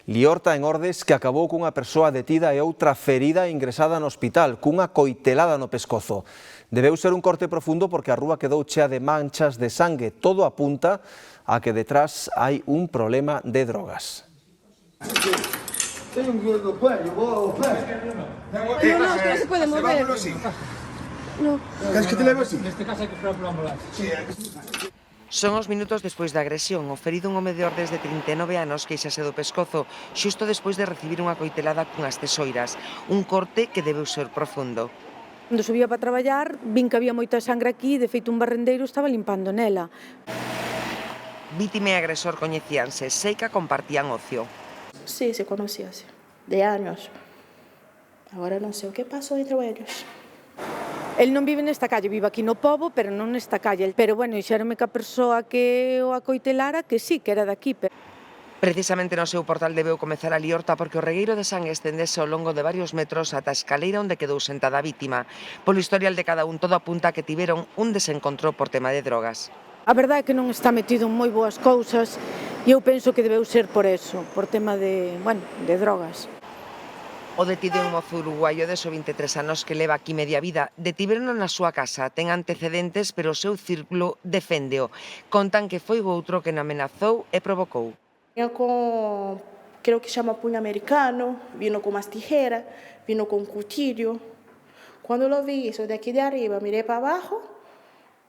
Liorta en Ordes que acabou cunha persoa detida e outra ferida ingresada no hospital, cunha coitelada no pescozo. Debeu ser un corte profundo porque a rúa quedou chea de manchas de sangue. Todo apunta a que detrás hai un problema de drogas. No, es que no se puede mover. No. ¿Queres que te leve así? Neste caso hai que esperar pola ambulancia. Son os minutos despois da agresión. O ferido, un home de Ordes de 39 anos, queixase do pescozo, xusto despois de recibir unha coitelada cunhas tesoiras. Un corte que debeu ser profundo. Cando subía para traballar, vin que había moita sangre aquí, de feito un barrendeiro estaba limpando nela. Vítima e agresor coñecíanse, sei que compartían ocio. Sí, se conocíase, de años. Agora non sei o que pasou entre ellos. El non vive nesta calle, vive aquí no Pobo, pero non nesta calle. Pero, bueno, dixéronme que a persoa que o acoitelara, que sí, que era daqui. Precisamente no seu portal debeu comezar a liorta porque o regueiro de sangue estendese ao longo de varios metros ata a escaleira onde quedou sentada a vítima. Polo historial de cada un, todo apunta a que tiveron un desencontro por tema de drogas. A verdade é que non está metido en moi boas cousas e eu penso que debeu ser por eso, por tema de drogas. O detido é un mozo uruguaio de 23 anos que leva aquí media vida. Detiveron na súa casa, ten antecedentes, pero o seu círculo deféndeo. Contan que foi o outro que amenazou e provocou. Vinha com, creo que chama punho americano, vino com umas tijeras, vino com um cuchillo. Quando eu vi isso daqui de arriba, mirei para abaixo,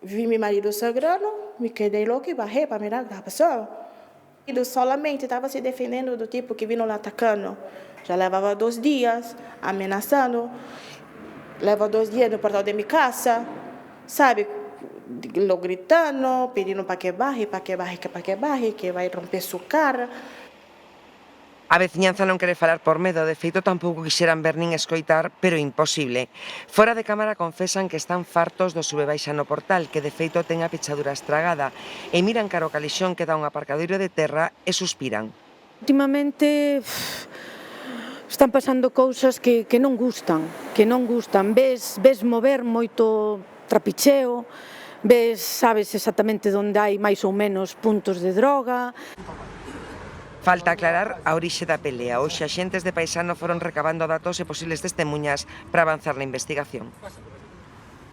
vi meu marido sangrando, me quedei louco e barrei para mirar o que estava passando. Ele solamente estava se defendendo do tipo que vino lá atacando. Já levava 2 dias ameaçando, leva 2 dias no portão de minha casa, sabe? Lo gritando, pedindo para que barre, que vai romper sua cara. A veciñanza non quere falar por medo, de feito tampouco quixeran ver nin escoitar, pero imposible. Fora de cámara confesan que están fartos do sube baixa no portal, que de feito ten a pechadura estragada, e miran cara ao calixón que dá un aparcadoiro de terra e suspiran. Últimamente están pasando cousas que non gustan, Ves mover moito trapicheo, sabes exactamente onde hai máis ou menos puntos de droga. Falta aclarar a orixe da pelea. Hoxe, axentes de Paisano foron recabando datos e posibles testemunhas para avanzar na investigación.